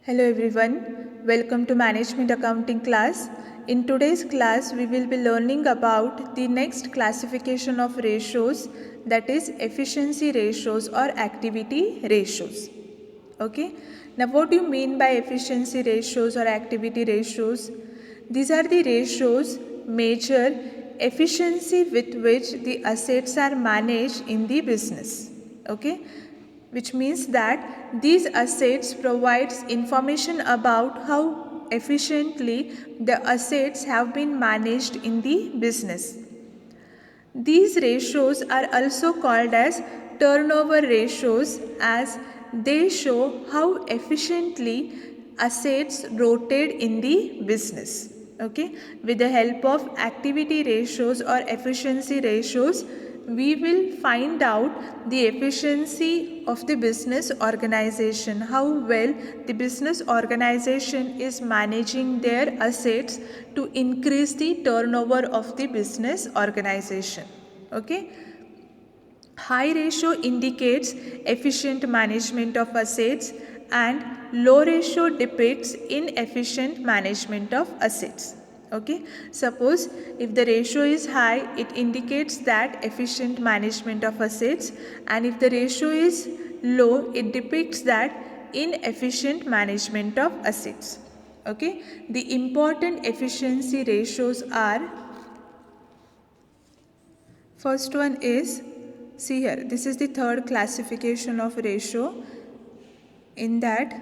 Hello everyone, welcome to Management Accounting class. In today's class, we will be learning about the next classification of ratios, that is efficiency ratios or activity ratios. Okay, now what do you mean by efficiency ratios or activity ratios? These are the ratios measure efficiency with which the assets are managed in the business. Okay, which means that these assets provides information about how efficiently the assets have been managed in the business. These ratios are also called as turnover ratios, as they show how efficiently assets rotate in the business. Okay, with the help of activity ratios or efficiency ratios, we will find out the efficiency of the business organization, how well the business organization is managing their assets to increase the turnover of the business organization. Okay, high ratio indicates efficient management of assets and low ratio depicts inefficient management of assets. Okay, suppose if the ratio is high, it indicates that efficient management of assets, and if the ratio is low, it depicts that inefficient management of assets. Okay, the important efficiency ratios are, first one is, see here, this is the third classification of ratio. In that,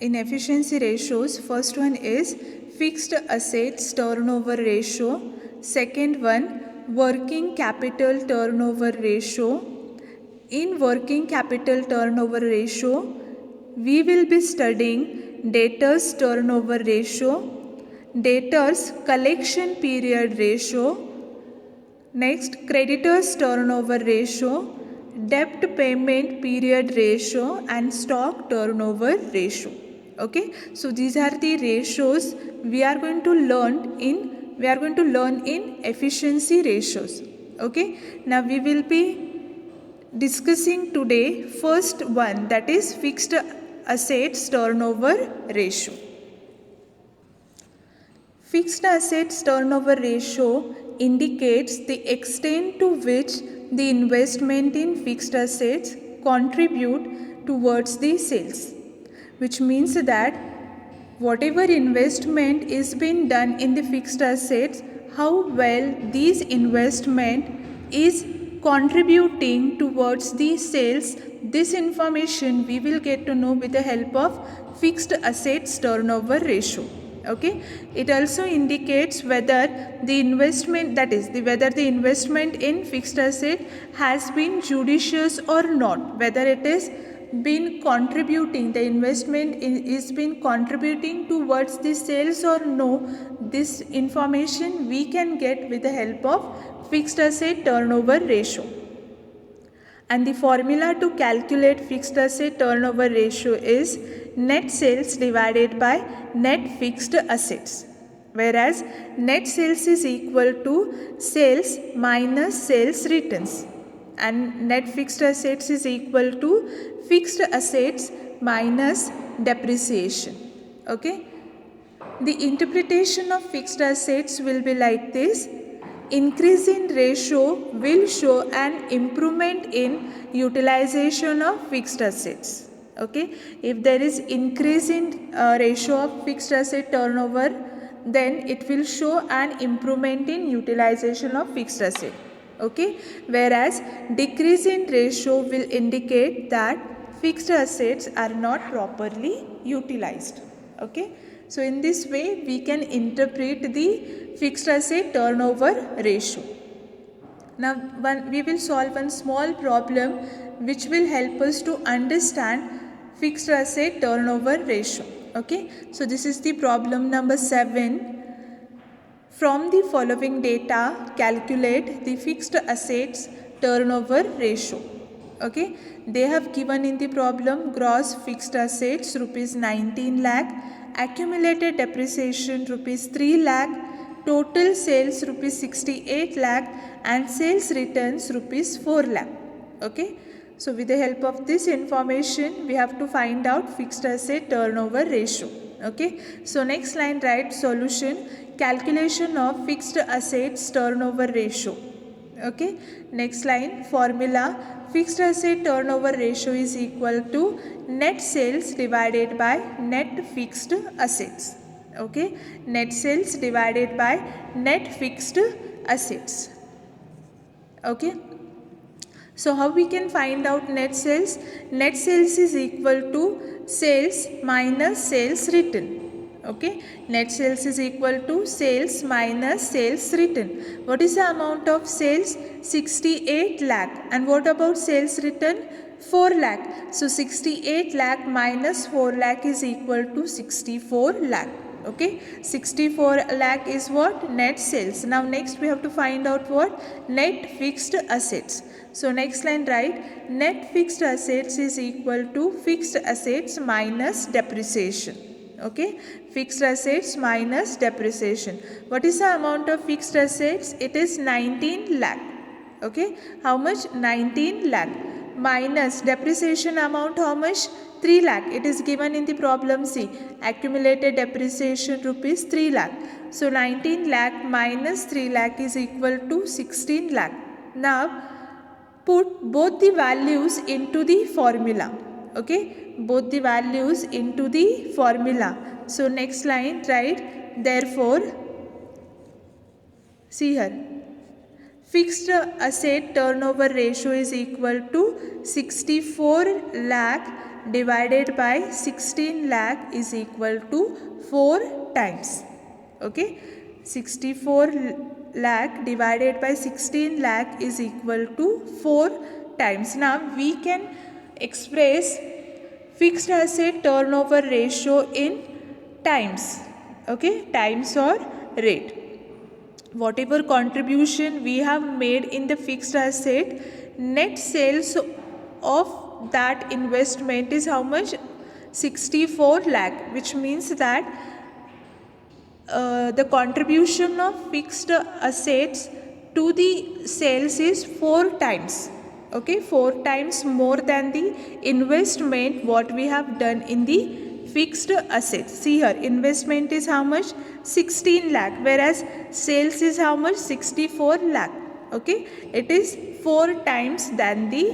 in efficiency ratios, first one is fixed assets turnover ratio, second one working capital turnover ratio. In working capital turnover ratio, we will be studying debtors turnover ratio, debtors collection period ratio, next creditors turnover ratio, debt payment period ratio, and stock turnover ratio. Okay, so these are the ratios we are going to learn in efficiency ratios. Okay, now we will be discussing today first one, that is fixed assets turnover ratio. Fixed assets turnover ratio indicates the extent to which the investment in fixed assets contribute towards the sales, which means that whatever investment is being done in the fixed assets, how well this investment is contributing towards the sales, this information we will get to know with the help of fixed assets turnover ratio. Okay, it also indicates whether the investment, that is whether the investment in fixed asset has been judicious or not, whether it is been contributing, the investment is been contributing towards the sales or no. This information we can get with the help of fixed asset turnover ratio. And the formula to calculate fixed asset turnover ratio is net sales divided by net fixed assets, whereas net sales is equal to sales minus sales returns, and net fixed assets is equal to fixed assets minus depreciation. Okay, the interpretation of fixed assets will be like this: increase in ratio will show an improvement in utilization of fixed assets. Okay, if there is increase in ratio of fixed asset turnover, then it will show an improvement in utilization of fixed asset. Okay, whereas decrease in ratio will indicate that fixed assets are not properly utilized. Okay, so in this way we can interpret the fixed asset turnover ratio. Now we will solve one small problem which will help us to understand fixed asset turnover ratio. Okay, so this is the problem number 7. From the following data, calculate the fixed assets turnover ratio. Okay, they have given in the problem gross fixed assets rupees 19 lakh, accumulated depreciation rupees 3 lakh, total sales rupees 68 lakh, and sales returns rupees 4 lakh. Okay, So with the help of this information, we have to find out fixed asset turnover ratio. Okay. So next line, write solution, calculation of fixed assets turnover ratio. Okay. Next line, formula, fixed asset turnover ratio is equal to net sales divided by net fixed assets. Okay. Net sales divided by net fixed assets. Okay. So how we can find out net sales? Net sales is equal to sales minus sales written. Okay. Net sales is equal to sales minus sales written. What is the amount of sales? 68 lakh. And what about sales written? 4 lakh. So 68 lakh minus 4 lakh is equal to 64 lakh. Okay, 64 lakh is what? Net sales. Now next we have to find out what? Net fixed assets. So next line, write net fixed assets is equal to fixed assets minus depreciation. Okay, fixed assets minus depreciation. What is the amount of fixed assets? It is 19 lakh. Okay, how much? 19 lakh. Minus depreciation amount, how much? 3 lakh. It is given in the problem C. Accumulated depreciation rupees 3 lakh. So 19 lakh minus 3 lakh is equal to 16 lakh. Now put both the values into the formula. Okay, both the values into the formula. So next line, write therefore, see here, fixed asset turnover ratio is equal to 64 lakh divided by 16 lakh is equal to 4 times. Okay, 64 lakh divided by 16 lakh is equal to 4 times. Now we can express fixed asset turnover ratio in times. Okay, times or rate. Whatever contribution we have made in the fixed asset, net sales of that investment is how much? 64 lakh, which means that the contribution of fixed assets to the sales is 4 times. Okay, 4 times more than the investment what we have done in the fixed assets. See here, investment is how much? 16 lakh, whereas sales is how much? 64 lakh. Okay, it is 4 times than the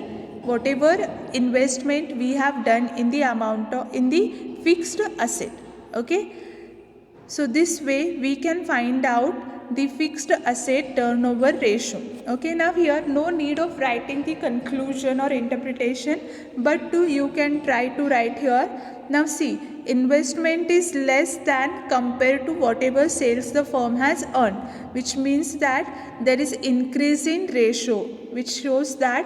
whatever investment we have done in the amount of in the fixed asset. Okay, so this way we can find out the fixed asset turnover ratio. Okay, now here no need of writing the conclusion or interpretation, but you can try to write here. Now see, investment is less than compared to whatever sales the firm has earned, which means that there is increase in ratio, which shows that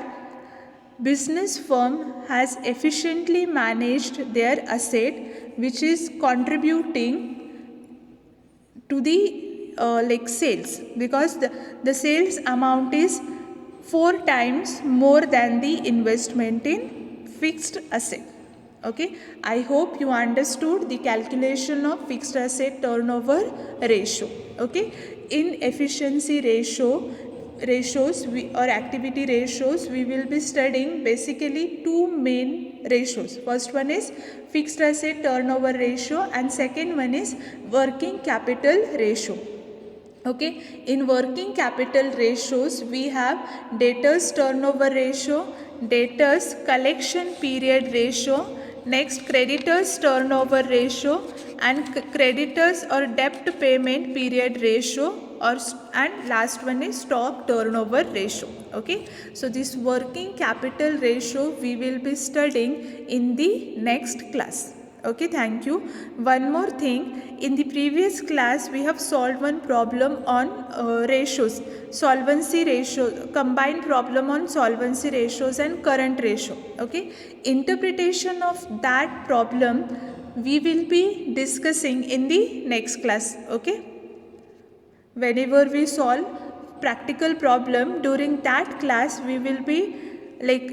business firm has efficiently managed their asset, which is contributing to the sales, because the sales amount is 4 times more than the investment in fixed asset. Okay, I hope you understood the calculation of fixed asset turnover ratio. Okay, in efficiency ratios or activity ratios, we will be studying basically 2 main ratios. First one is fixed asset turnover ratio and second one is working capital ratio. Okay, in working capital ratios we have debtors turnover ratio, debtors collection period ratio, next creditors turnover ratio and creditors or debt payment period ratio, and last one is stock turnover ratio. Okay, so this working capital ratio we will be studying in the next class. Okay, thank you. One more thing, in the previous class we have solved one problem on ratios, solvency ratio, combined problem on solvency ratios and current ratio. Okay, interpretation of that problem we will be discussing in the next class. Okay, whenever we solve practical problem, during that class we will be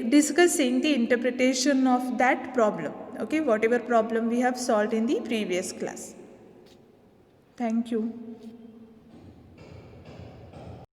discussing the interpretation of that problem. Okay, whatever problem we have solved in the previous class. Thank you.